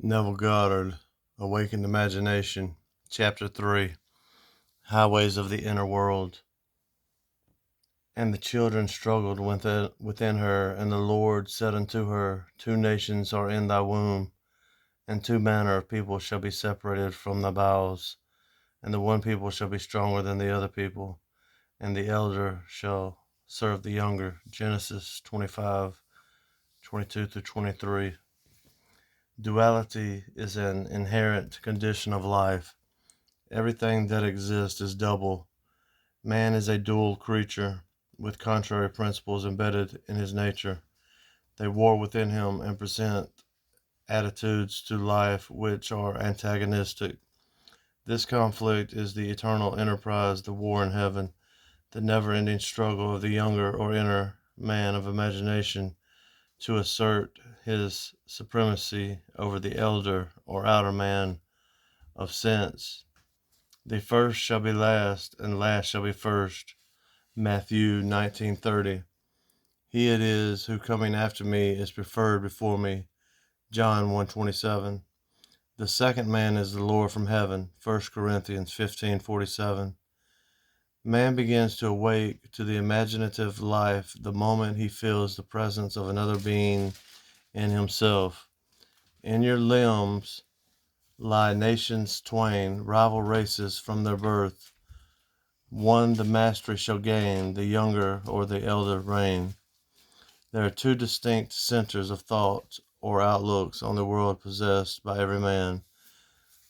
Neville Goddard, Awakened Imagination, Chapter 3, Highways of the Inner World. And the children struggled within her, and the Lord said unto her, Two nations are in thy womb, and two manner of people shall be separated from thy bowels, and the one people shall be stronger than the other people, and the elder shall serve the younger. Genesis 25:22-23. Duality is an inherent condition of life. Everything that exists is double. Man is a dual creature, with contrary principles embedded in his nature. They war within him and present attitudes to life which are antagonistic. This conflict is the eternal enterprise, the war in heaven, the never-ending struggle of the younger or inner man of imagination to assert his supremacy over the elder or outer man of sense. The first shall be last, and last shall be first. Matthew 19:30. He it is who coming after me is preferred before me. John 1:27. The second man is the Lord from heaven. 1 Corinthians 15:47. Man begins to awake to the imaginative life the moment he feels the presence of another being in himself. In your limbs lie nations twain, rival races from their birth. One the mastery shall gain, the younger or the elder reign. There are two distinct centers of thought or outlooks on the world possessed by every man.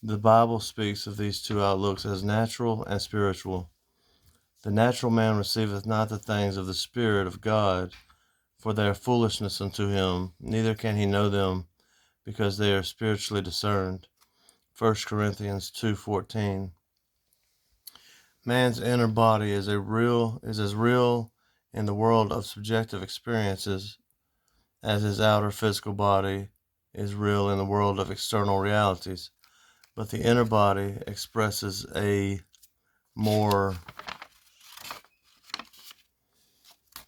The Bible speaks of these two outlooks as natural and spiritual. The natural man receiveth not the things of the Spirit of God, for they are foolishness unto him, neither can he know them, because they are spiritually discerned. 1 Corinthians 2:14. Man's inner body is as real in the world of subjective experiences as his outer physical body is real in the world of external realities. But the inner body expresses a more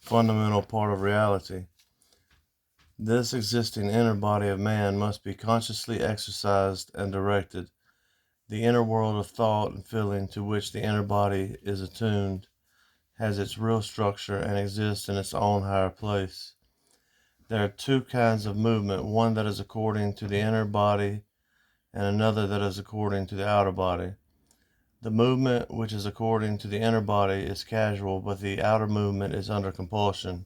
fundamental part of reality. This existing inner body of man must be consciously exercised and directed. The inner world of thought and feeling to which the inner body is attuned has its real structure and exists in its own higher place. There are two kinds of movement, one that is according to the inner body and another that is according to the outer body. The movement which is according to the inner body is casual, but the outer movement is under compulsion.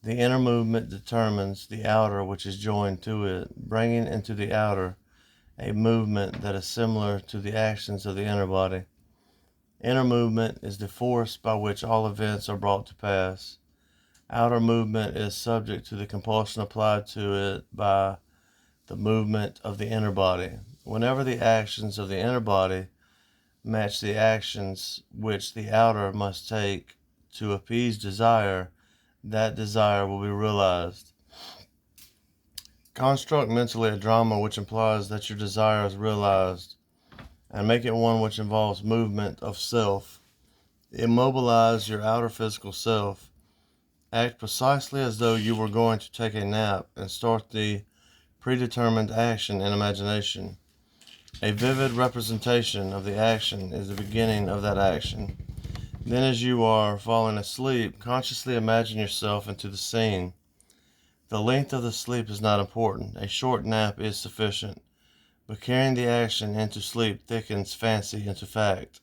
The inner movement determines the outer which is joined to it, bringing into the outer a movement that is similar to the actions of the inner body. Inner movement is the force by which all events are brought to pass. Outer movement is subject to the compulsion applied to it by the movement of the inner body. Whenever the actions of the inner body match the actions which the outer must take to appease desire, that desire will be realized. Construct mentally a drama which implies that your desire is realized, and make it one which involves movement of self. Immobilize your outer physical self. Act precisely as though you were going to take a nap, and start the predetermined action in imagination. A vivid representation of the action is the beginning of that action. Then, as you are falling asleep, consciously imagine yourself into the scene. The length of the sleep is not important. A short nap is sufficient. But carrying the action into sleep thickens fancy into fact.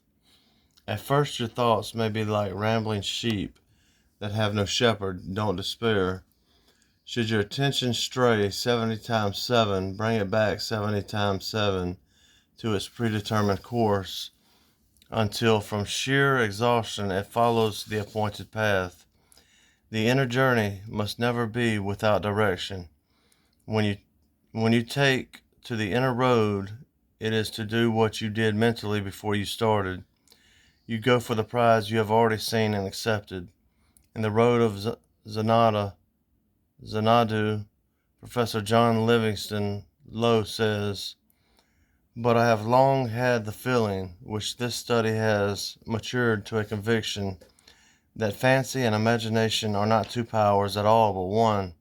At first your thoughts may be like rambling sheep that have no shepherd. Don't despair. Should your attention stray 70 times 7, bring it back 70 times 7 to its predetermined course, until from sheer exhaustion it follows the appointed path. The inner journey must never be without direction. When you take to the inner road, it is to do what you did mentally before you started. You go for the prize you have already seen and accepted. In the road of Xanadu, Professor John Livingston Low says, "But I have long had the feeling, which this study has matured to a conviction, that fancy and imagination are not two powers at all but one.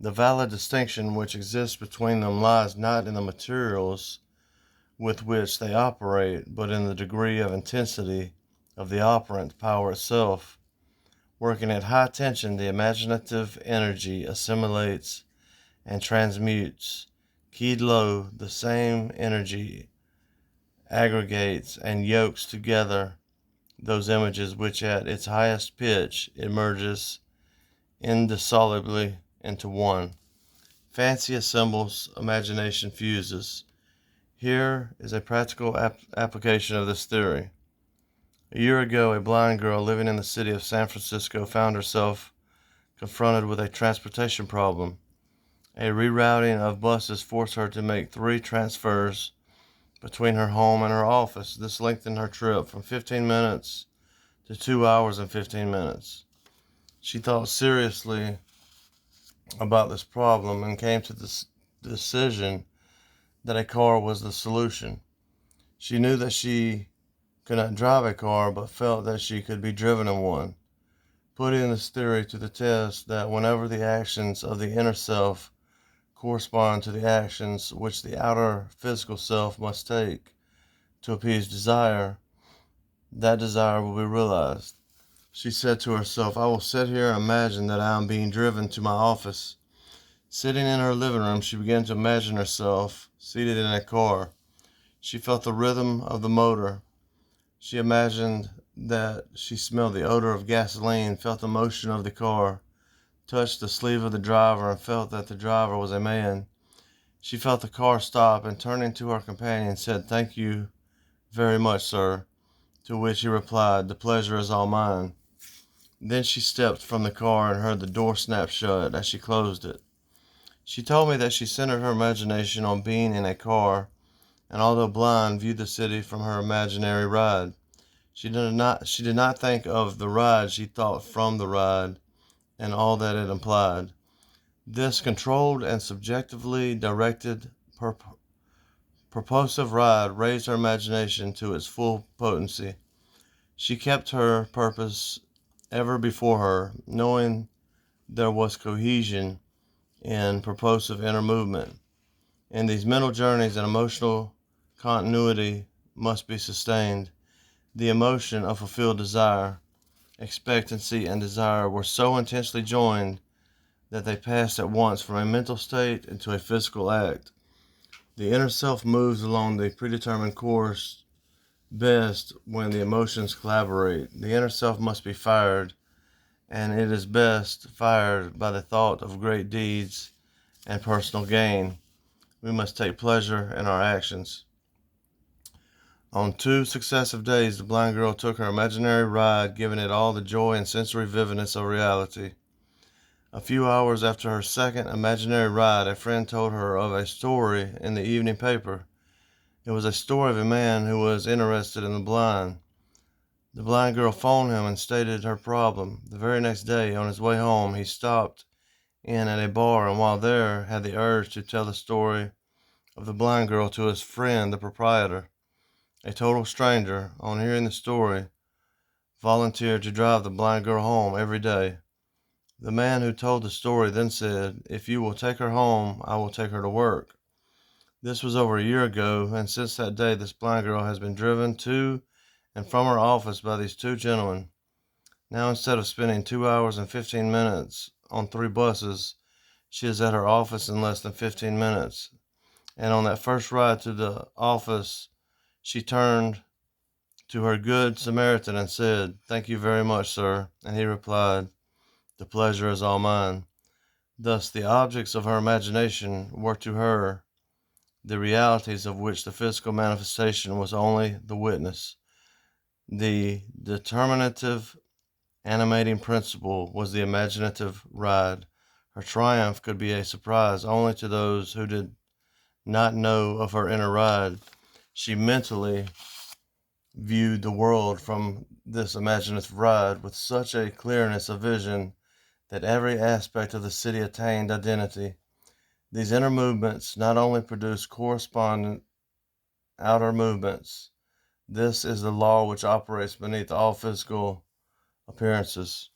The valid distinction which exists between them lies not in the materials with which they operate, but in the degree of intensity of the operant power itself. Working at high tension, the imaginative energy assimilates and transmutes. Keyed low, the same energy aggregates and yokes together those images which at its highest pitch emerges indissolubly into one. Fancy assembles, imagination fuses. Here is a practical application of this theory. A year ago, a blind girl living in the city of San Francisco found herself confronted with a transportation problem. A rerouting of buses forced her to make 3 transfers between her home and her office. This lengthened her trip from 15 minutes to 2 hours and 15 minutes. She thought seriously about this problem and came to the decision that a car was the solution. She knew that she could not drive a car, but felt that she could be driven in one. Putting this theory to the test, that whenever the actions of the inner self correspond to the actions which the outer physical self must take to appease desire, that desire will be realized. She said to herself, I will sit here and imagine that I am being driven to my office. Sitting in her living room, she began to imagine herself seated in a car. She felt the rhythm of the motor. She imagined that she smelled the odor of gasoline, felt the motion of the car, touched the sleeve of the driver, and felt that the driver was a man. She felt the car stop, and turning to her companion, said, Thank you very much, sir, to which he replied, The pleasure is all mine. Then she stepped from the car and heard the door snap shut as she closed it. She told me that she centered her imagination on being in a car, and although blind, viewed the city from her imaginary ride. She did not think of the ride, she thought from the ride and all that it implied. This controlled and subjectively directed purposive ride raised her imagination to its full potency. She kept her purpose ever before her, knowing there was cohesion in purposive inner movement. In these mental journeys, an emotional continuity must be sustained. The emotion of fulfilled desire, expectancy, and desire were so intensely joined that they passed at once from a mental state into a physical act. The inner self moves along the predetermined course best when the emotions collaborate. The inner self must be fired, and it is best fired by the thought of great deeds and personal gain. We must take pleasure in our actions. On 2 successive days, the blind girl took her imaginary ride, giving it all the joy and sensory vividness of reality. A few hours after her second imaginary ride, a friend told her of a story in the evening paper. It was a story of a man who was interested in the blind. The blind girl phoned him and stated her problem. The very next day, on his way home, he stopped in at a bar, and while there, had the urge to tell the story of the blind girl to his friend, the proprietor. A total stranger, on hearing the story, volunteered to drive the blind girl home every day. The man who told the story then said, If you will take her home, I will take her to work. This was over a year ago, and since that day this blind girl has been driven to and from her office by these 2 gentlemen. Now, instead of spending 2 hours and 15 minutes on 3 buses, she is at her office in less than 15 minutes. And on that first ride to the office, she turned to her good Samaritan and said, Thank you very much, sir. And he replied, The pleasure is all mine. Thus, the objects of her imagination were to her the realities of which the physical manifestation was only the witness. The determinative, animating principle was the imaginative ride. Her triumph could be a surprise only to those who did not know of her inner ride. She mentally viewed the world from this imaginative ride with such a clearness of vision that every aspect of the city attained identity. These inner movements not only produce correspondent outer movements. This is the law which operates beneath all physical appearances.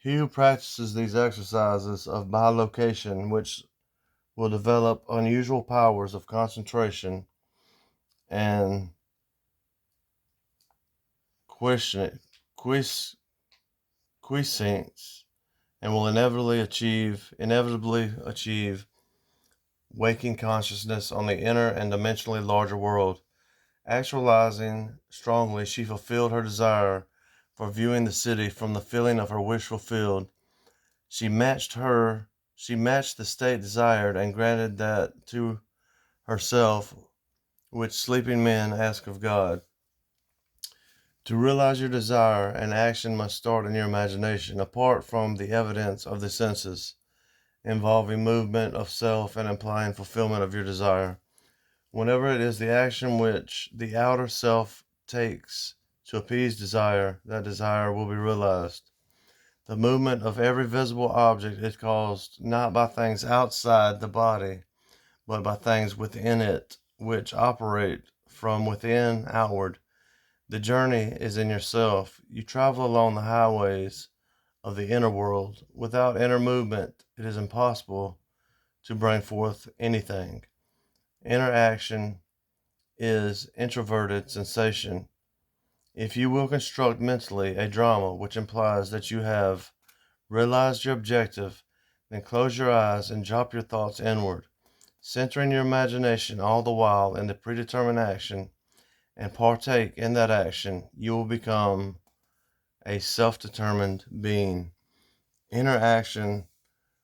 He who practices these exercises of bilocation, which will develop unusual powers of concentration and quiescence, and will inevitably achieve waking consciousness on the inner and dimensionally larger world. Actualizing strongly, she fulfilled her desire for viewing the city from the feeling of her wish fulfilled. She matched the state desired and granted that to herself which sleeping men ask of God. To realize your desire, an action must start in your imagination, apart from the evidence of the senses, involving movement of self and implying fulfillment of your desire. Whenever it is the action which the outer self takes to appease desire, that desire will be realized. The movement of every visible object is caused not by things outside the body, but by things within it, which operate from within outward. The journey is in yourself. You travel along the highways of the inner world. Without inner movement, it is impossible to bring forth anything. Inner action is introverted sensation. If you will construct mentally a drama which implies that you have realized your objective, then close your eyes and drop your thoughts inward, centering your imagination all the while in the predetermined action, and partake in that action. You will become a self-determined being. Inner action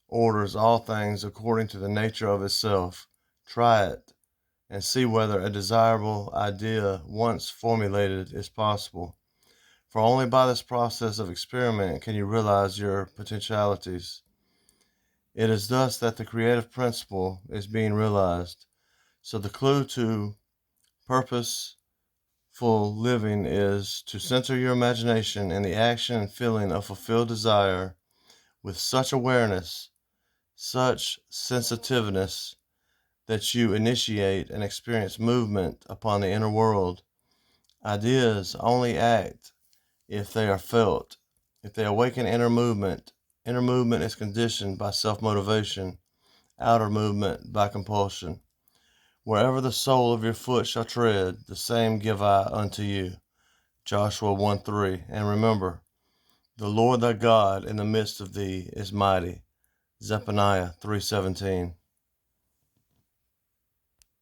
orders all things according to the nature of itself. Try it, and see whether a desirable idea once formulated is possible. For only by this process of experiment can you realize your potentialities. It is thus that the creative principle is being realized. So the clue to purposeful living is to center your imagination in the action and feeling of fulfilled desire with such awareness, such sensitiveness, that you initiate and experience movement upon the inner world. Ideas only act if they are felt. If they awaken inner movement is conditioned by self-motivation, outer movement by compulsion. Wherever the sole of your foot shall tread, the same give I unto you. Joshua 1:3. And remember, the Lord thy God in the midst of thee is mighty. Zephaniah 3:17.